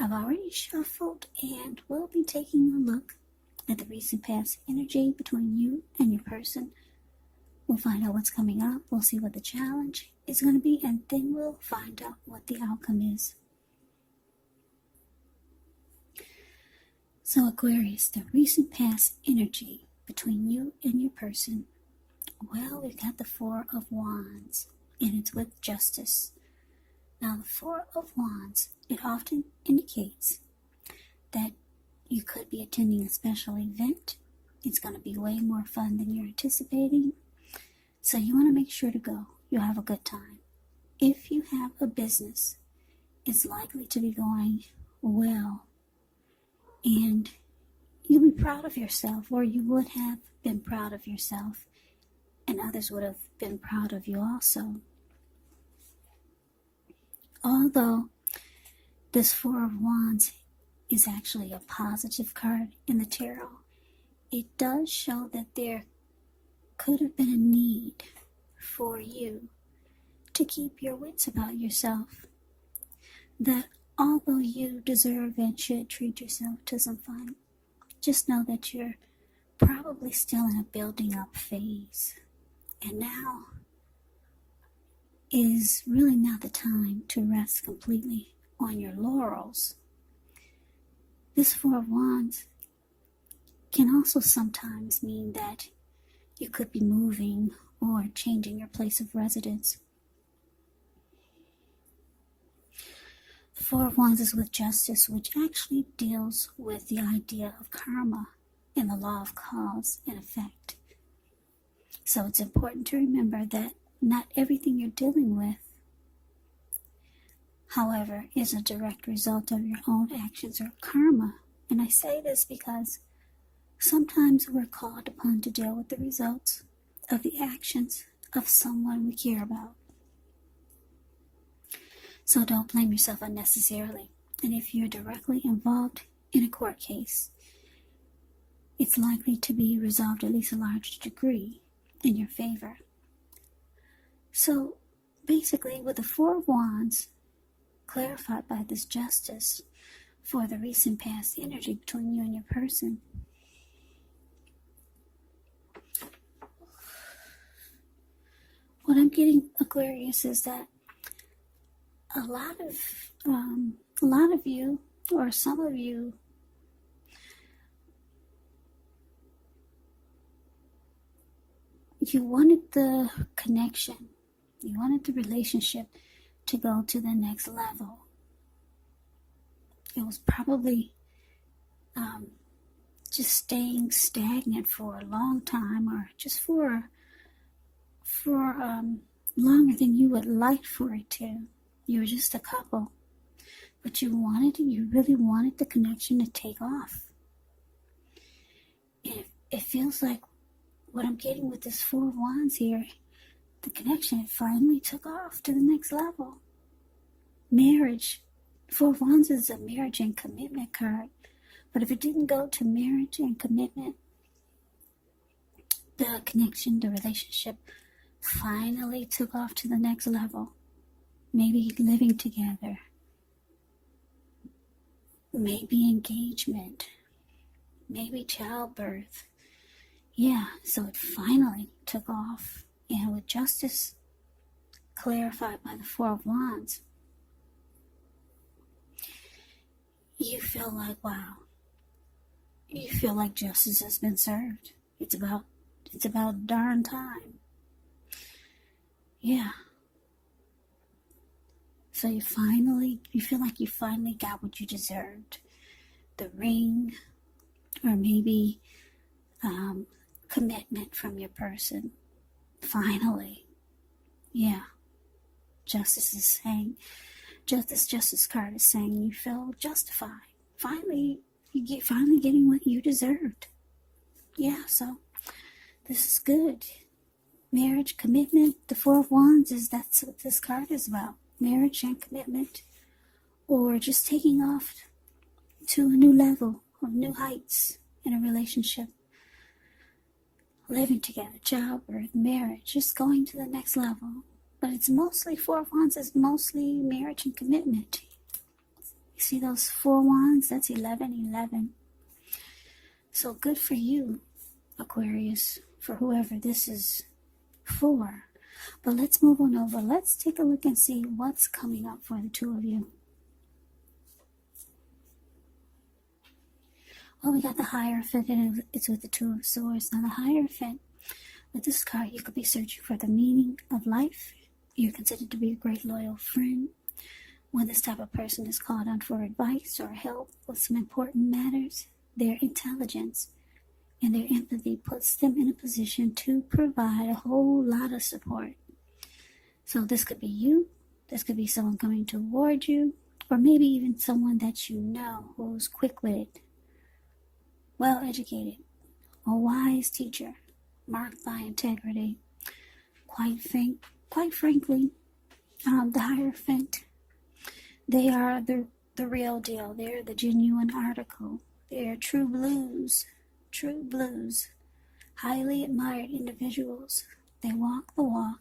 I've already shuffled, and we'll be taking a look at the recent past energy between you and your person. We'll find out what's coming up, we'll see what the challenge is going to be, and then we'll find out what the outcome is. So Aquarius, the recent past energy between you and your person. Well, we've got the Four of Wands, and it's with justice. Now, the Four of Wands, it often indicates that you could be attending a special event. It's going to be way more fun than you're anticipating. So you want to make sure to go. You'll have a good time. If you have a business, it's likely to be going well. And you'll be proud of yourself, or you would have been proud of yourself. And others would have been proud of you also. Although this Four of Wands is actually a positive card in the tarot, it does show that there could have been a need for you to keep your wits about yourself. That although you deserve and should treat yourself to some fun, just know that you're probably still in a building up phase. And now is really not the time to rest completely on your laurels. This Four of Wands can also sometimes mean that you could be moving or changing your place of residence. The Four of Wands is with justice, which actually deals with the idea of karma and the law of cause and effect. So it's important to remember that not everything you're dealing with, however, is a direct result of your own actions or karma. And I say this because sometimes we're called upon to deal with the results of the actions of someone we care about. So don't blame yourself unnecessarily. And if you're directly involved in a court case, it's likely to be resolved at least a large degree in your favor. So basically, with the Four of Wands clarified by this justice for the recent past energy between you and your person, what I'm getting, Aquarius, is that a lot of you, or some of you, you wanted the connection, you wanted the relationship to go to the next level. It was probably just staying stagnant for a long time, or just for longer than you would like for it to. You were just a couple, but you really wanted the connection to take off. And it feels like what I'm getting with this Four of Wands here, the connection, it finally took off to the next level. Marriage. Four of Wands is a marriage and commitment card. But if it didn't go to marriage and commitment, the connection, the relationship finally took off to the next level. Maybe living together. Maybe engagement. Maybe childbirth. Yeah, so it finally took off. And with justice clarified by the Four of Wands, you feel like, wow. You feel like justice has been served. It's about darn time. Yeah. So you feel like you finally got what you deserved. The ring, or maybe commitment from your person. Finally. Yeah. Justice is saying, justice card is saying you feel justified. Finally getting what you deserved. Yeah, so this is good. Marriage, commitment, the Four of Wands, that's what this card is about. Marriage and commitment, or just taking off to a new level of new heights in a relationship. Living together, childbirth, marriage, just going to the next level. But it's mostly, Four of Wands is mostly marriage and commitment. You see those 4 wands? That's 1111. So good for you, Aquarius, for whoever this is for. But let's move on over. Let's take a look and see what's coming up for the two of you. Well, we got the Hierophant, and it's with the Two of Swords. Now, the Hierophant, with this card, you could be searching for the meaning of life. You're considered to be a great loyal friend. When this type of person is called on for advice or help with some important matters, their intelligence and their empathy puts them in a position to provide a whole lot of support. So this could be you, this could be someone coming toward you, or maybe even someone that you know who's quick-witted, well-educated, a wise teacher, marked by integrity. Quite frankly, the Hierophant, they are the real deal. They're the genuine article. They're true blues, highly admired individuals. They walk the walk,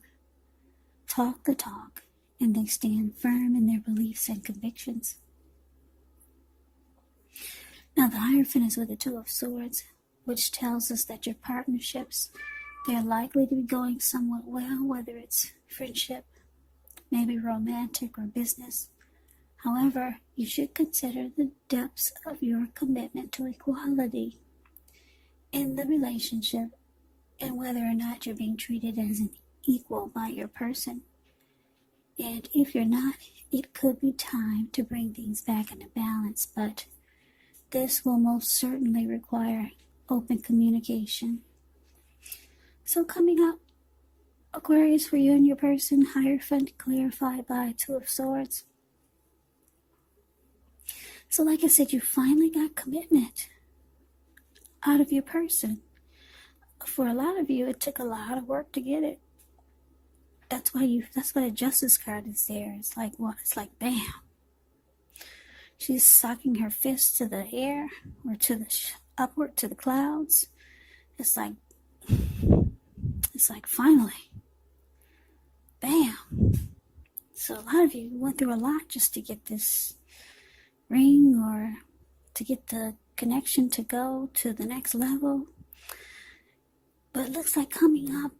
talk the talk, and they stand firm in their beliefs and convictions. Now, the Hierophant is with the Two of Swords, which tells us that your partnerships, they're likely to be going somewhat well, whether it's friendship, maybe romantic or business. However, you should consider the depths of your commitment to equality in the relationship and whether or not you're being treated as an equal by your person. And if you're not, it could be time to bring things back into balance, but this will most certainly require open communication. So coming up, Aquarius, for you and your person, Hierophant clarified by Two of Swords. So like I said, you finally got commitment out of your person. For a lot of you, it took a lot of work to get it. That's why the Justice card is there. It's like what? It's like bam. She's socking her fist to the air or to the upward to the clouds. It's like finally, bam. So a lot of you went through a lot just to get this ring or to get the connection to go to the next level. But it looks like coming up,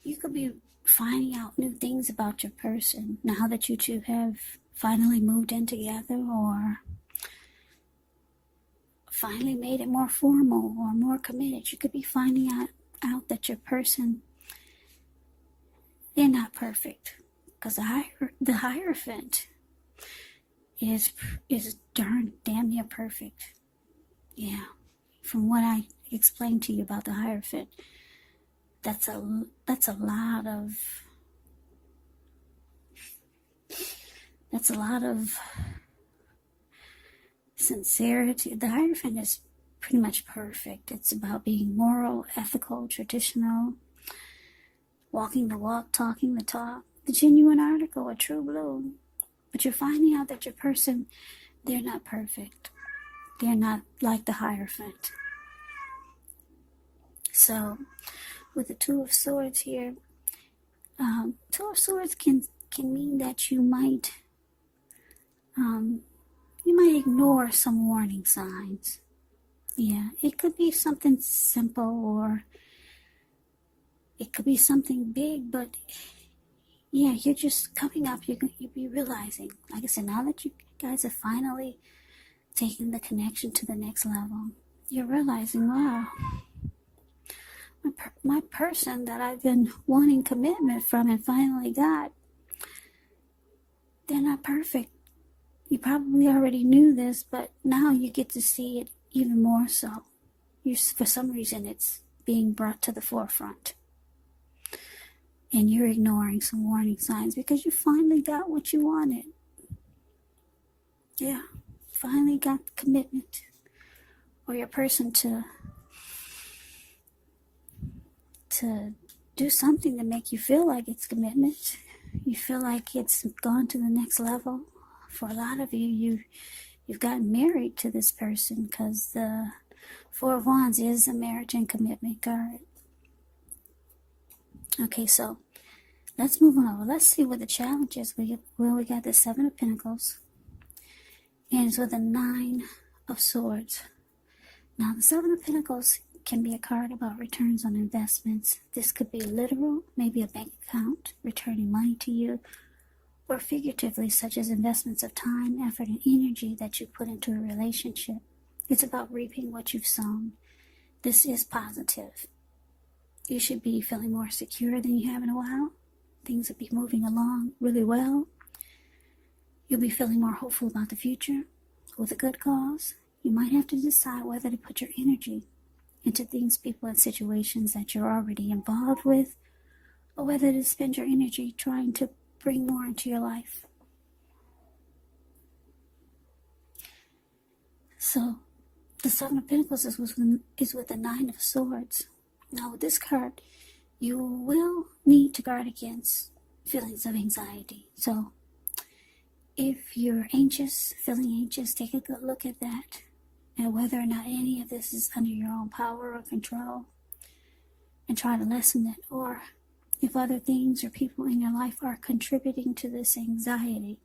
you could be finding out new things about your person now that you two have finally moved in together or finally made it more formal or more committed. You could be finding out that your person, they're not perfect. Because the Hierophant is damn near perfect. Yeah. From what I explained to you about the Hierophant, that's a lot of sincerity. The Hierophant is pretty much perfect. It's about being moral, ethical, traditional, walking the walk, talking the talk. The genuine article, a true blue. But you're finding out that your person, they're not perfect. They're not like the Hierophant. So, with the Two of Swords here, Two of Swords can mean that you might ignore some warning signs. Yeah, it could be something simple or it could be something big, but yeah, you're just coming up, you'll be realizing, like I said, now that you guys have finally taken the connection to the next level, you're realizing, wow, my person that I've been wanting commitment from and finally got, they're not perfect. You probably already knew this, but now you get to see it even more so. For some reason, it's being brought to the forefront. And you're ignoring some warning signs because you finally got what you wanted. Yeah, finally got commitment. Or your person to do something to make you feel like it's commitment. You feel like it's gone to the next level. For a lot of you, you've gotten married to this person because the Four of Wands is a marriage and commitment card. Okay, so let's move on over. Let's see what the challenge is. Well, we got the Seven of Pentacles, and it's with the Nine of Swords. Now, the Seven of Pentacles can be a card about returns on investments. This could be literal, maybe a bank account returning money to you, or figuratively, such as investments of time, effort, and energy that you put into a relationship. It's about reaping what you've sown. This is positive. You should be feeling more secure than you have in a while. Things will be moving along really well. You'll be feeling more hopeful about the future with a good cause. You might have to decide whether to put your energy into things, people, and situations that you're already involved with, or whether to spend your energy trying to bring more into your life. So, the Seven of Pentacles is with the Nine of Swords. Now, with this card, you will need to guard against feelings of anxiety. So, if you're anxious, feeling anxious, take a good look at that, and whether or not any of this is under your own power or control, and try to lessen it, or if other things or people in your life are contributing to this anxiety.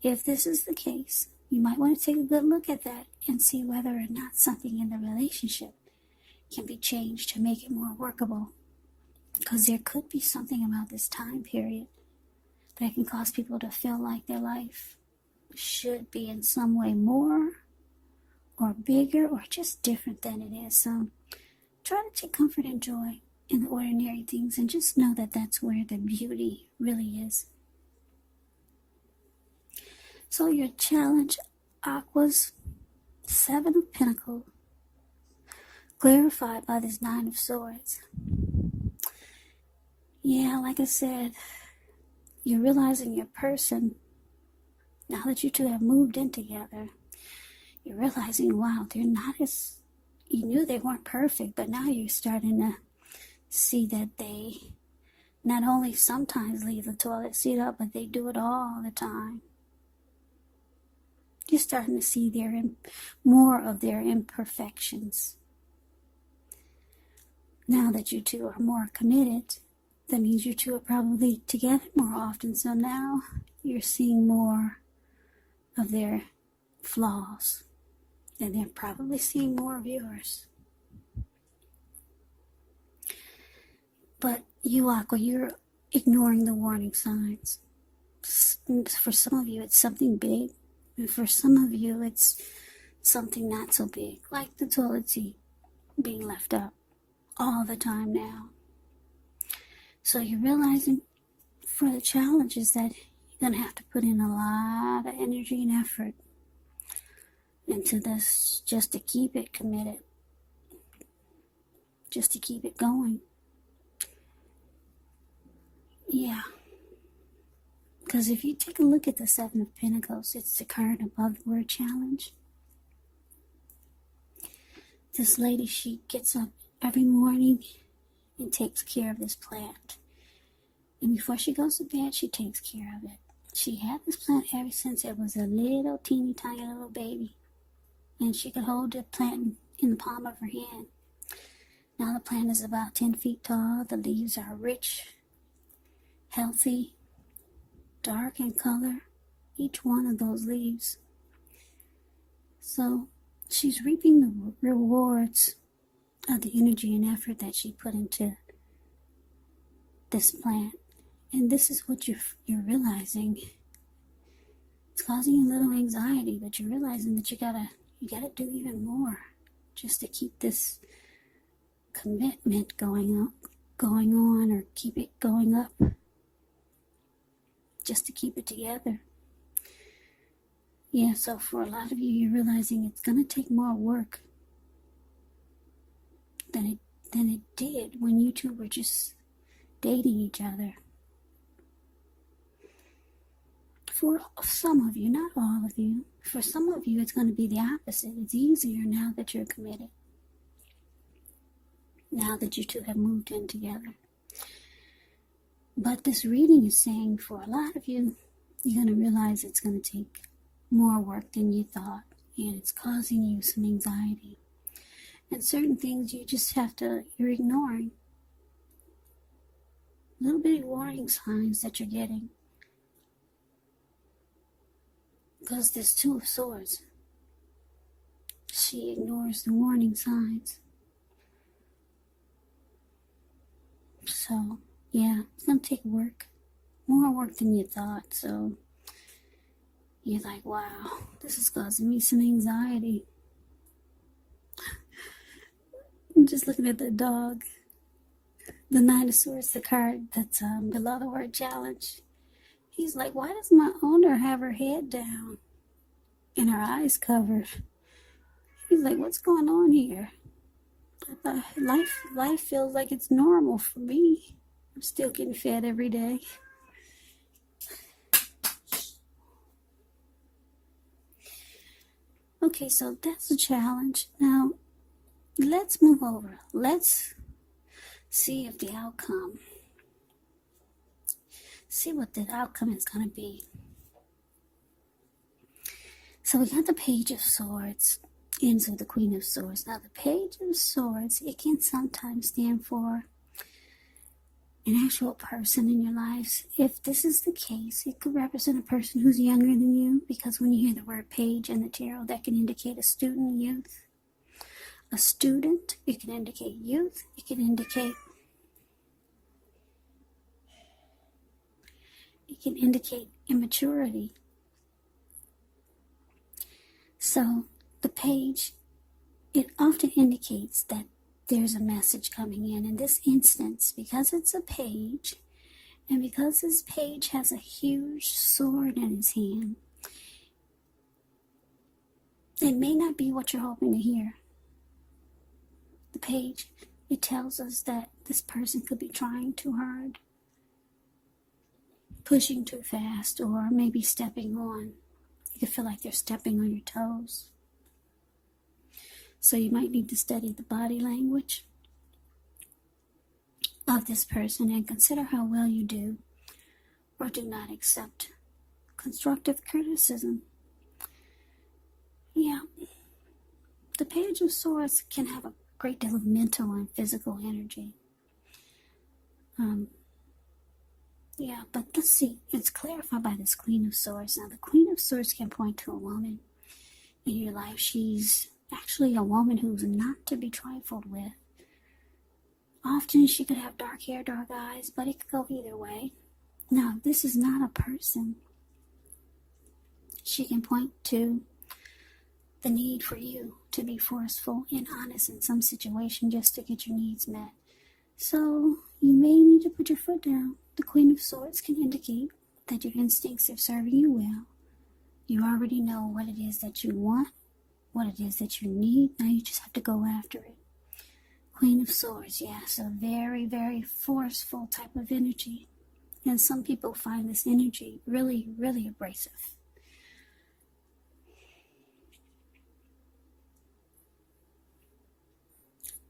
If this is the case, you might want to take a good look at that and see whether or not something in the relationship can be changed to make it more workable. Because there could be something about this time period that can cause people to feel like their life should be in some way more or bigger or just different than it is. So try to take comfort and joy in the ordinary things, and just know that that's where the beauty really is. So your challenge, Aqua's Seven of Pentacles, clarified by this Nine of Swords. Yeah, like I said, you're realizing your person, now that you two have moved in together, you're realizing, wow, they're not as, you knew they weren't perfect, but now you're starting to see that they not only sometimes leave the toilet seat up, but they do it all the time. You're starting to see more of their imperfections. Now that you two are more committed, that means you two are probably together more often. So now you're seeing more of their flaws, and they're probably seeing more of yours. But you, Aqua, you're ignoring the warning signs. For some of you, it's something big. And for some of you, it's something not so big, like the toilet seat being left up all the time now. So you're realizing for the challenges that you're going to have to put in a lot of energy and effort into this just to keep it committed, just to keep it going. Yeah. Because if you take a look at the Seven of Pentacles, it's the card above the word challenge. This lady, she gets up every morning and takes care of this plant. And before she goes to bed, she takes care of it. She had this plant ever since it was a little teeny tiny little baby. And she could hold the plant in the palm of her hand. Now the plant is about 10 feet tall. The leaves are rich, healthy, dark in color, each one of those leaves. So she's reaping the rewards of the energy and effort that she put into this plant. And this is what you're realizing. It's causing you a little anxiety, but you're realizing that you gotta do even more just to keep this commitment going on, or keep it going up. Just to keep it together. Yeah, so for a lot of you, you're realizing it's going to take more work than it did when you two were just dating each other. For some of you, not all of you, for some of you, it's going to be the opposite. It's easier now that you're committed. Now that you two have moved in together. But this reading is saying for a lot of you, you're going to realize it's going to take more work than you thought. And it's causing you some anxiety. And certain things you're ignoring. little bitty warning signs that you're getting. Because this Two of Swords, she ignores the warning signs. So, yeah, it's going to take work. More work than you thought. So, you're like, wow, this is causing me some anxiety. I'm just looking at the dog. The Nine of Swords, the card that's below the word challenge. He's like, why does my owner have her head down and her eyes covered? He's like, what's going on here? I thought life feels like it's normal for me. I'm still getting fed every day. Okay, so that's the challenge. Now, let's move over. Let's see if the outcome, see what the outcome is going to be. So we got the Page of Swords, ends with the Queen of Swords. Now the Page of Swords, it can sometimes stand for an actual person in your lives. If this is the case, it could represent a person who's younger than you, because when you hear the word page in the tarot, that can indicate a student, youth. A student, it can indicate youth, it can indicate immaturity. So the page, it often indicates that there's a message coming in this instance, because it's a page, and because this page has a huge sword in his hand, it may not be what you're hoping to hear. The page, it tells us that this person could be trying too hard, pushing too fast, or maybe stepping on. You could feel like they're stepping on your toes. So you might need to study the body language of this person and consider how well you do or do not accept constructive criticism. Yeah, the Page of Swords can have a great deal of mental and physical energy. Yeah, but let's see. It's clarified by this Queen of Swords. Now, the Queen of Swords can point to a woman in your life. She's actually a woman who's not to be trifled with. Often she could have dark hair, dark eyes, but it could go either way. Now, this is not a person. She can point to the need for you to be forceful and honest in some situation just to get your needs met. So, you may need to put your foot down. The Queen of Swords can indicate that your instincts are serving you well. You already know what it is that you want, what it is that you need. Now you just have to go after it. Queen of Swords, yes, a very, very forceful type of energy. And some people find this energy really, really abrasive.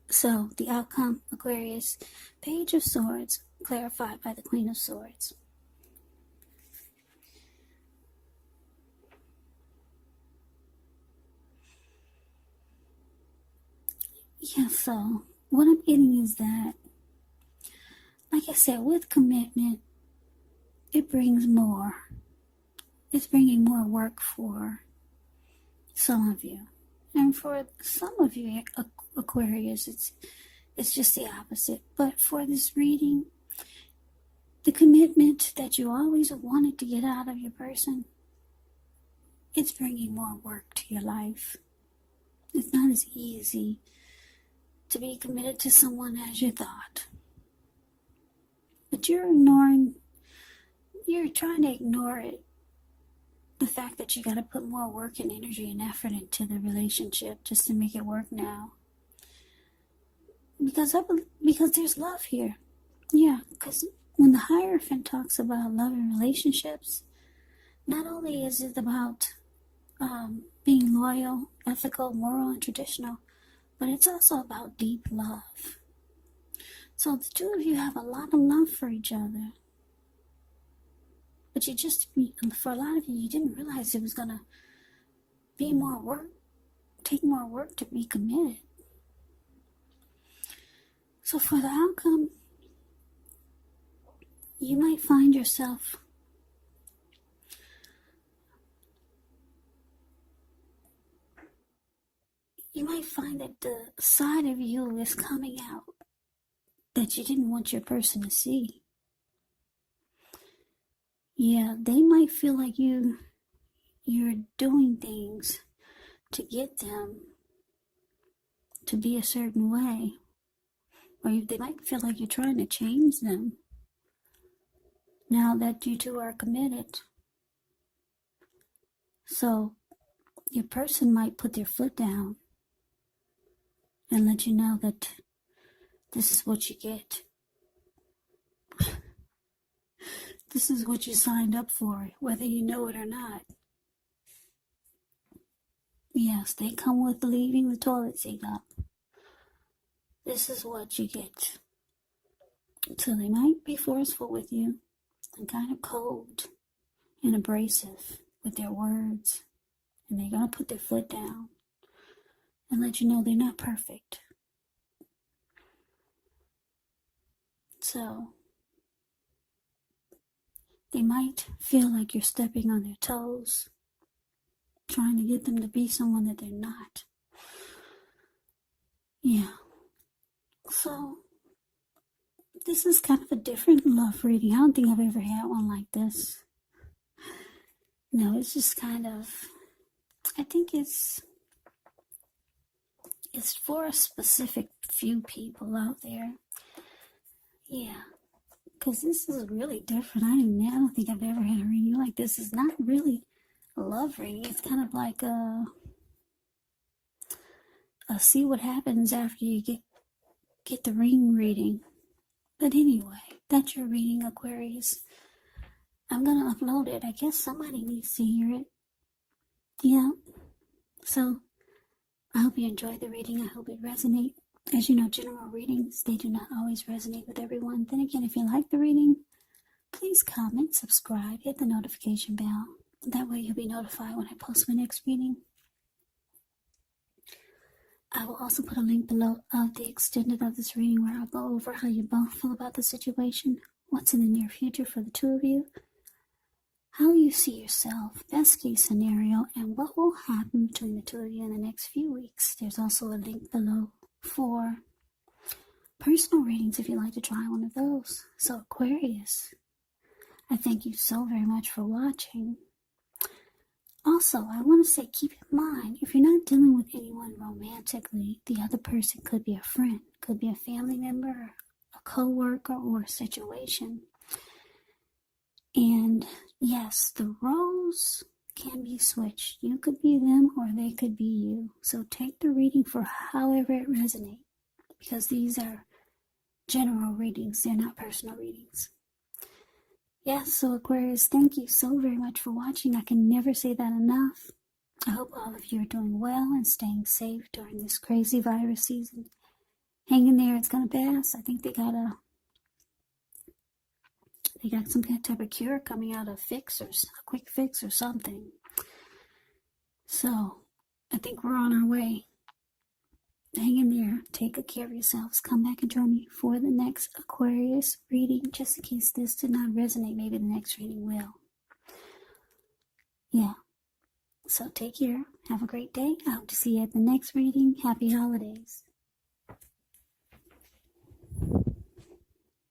So, the outcome, Aquarius, Page of Swords, clarified by the Queen of Swords. Yeah, so, what I'm getting is that, like I said, with commitment, it brings more. It's bringing more work for some of you. And for some of you, Aquarius, it's just the opposite. But for this reading, the commitment that you always wanted to get out of your person, it's bringing more work to your life. It's not as easy to be committed to someone as you thought. But you're trying to ignore it. The fact that you got to put more work and energy and effort into the relationship just to make it work now. Because there's love here. Yeah, because when the Hierophant talks about love and relationships, not only is it about being loyal, ethical, moral, and traditional, but it's also about deep love. So the two of you have a lot of love for each other. But for a lot of you, you didn't realize it was going to be more work, take more work to be committed. So for the outcome, you might find yourself that the side of you is coming out that you didn't want your person to see. Yeah, they might feel like you're doing things to get them to be a certain way. Or they might feel like you're trying to change them now that you two are committed. So your person might put their foot down and let you know that this is what you get. This is what you signed up for, whether you know it or not. Yes, they come with leaving the toilet seat up. This is what you get. So they might be forceful with you and kind of cold and abrasive with their words. And they're going to put their foot down and let you know they're not perfect. So they might feel like you're stepping on their toes, trying to get them to be someone that they're not. Yeah. So this is kind of a different love reading. I don't think I've ever had one like this. No, it's just kind of, I think it's for a specific few people out there. Yeah. Because this is really different. I don't think I've ever had a reading like this. It's not really a love reading. It's kind of like a see what happens after you get the ring reading. But anyway, that's your reading, Aquarius. I'm going to upload it. I guess somebody needs to hear it. Yeah. So I hope you enjoyed the reading. I hope it resonates. As you know, general readings, they do not always resonate with everyone. Then again, if you like the reading, please comment, subscribe, hit the notification bell. That way you'll be notified when I post my next reading. I will also put a link below of the extended of this reading where I'll go over how you both feel about the situation, what's in the near future for the two of you, how you see yourself, best case scenario, and what will happen between the two of you in the next few weeks. There's also a link below for personal readings if you'd like to try one of those. So Aquarius, I thank you so very much for watching. Also, I want to say, keep in mind, if you're not dealing with anyone romantically, the other person could be a friend, could be a family member, a co-worker, or a situation. And yes, the roles can be switched. You could be them or they could be you. So take the reading for however it resonates, because these are general readings. They're not personal readings. Yes, so Aquarius, thank you so very much for watching. I can never say that enough. I hope all of you are doing well and staying safe during this crazy virus season. Hang in there, it's gonna pass. I think they got some kind of type of cure coming out, a quick fix or something. So I think we're on our way. Hang in there. Take good care of yourselves. Come back and join me for the next Aquarius reading. Just in case this did not resonate, maybe the next reading will. Yeah. So take care. Have a great day. I hope to see you at the next reading. Happy holidays.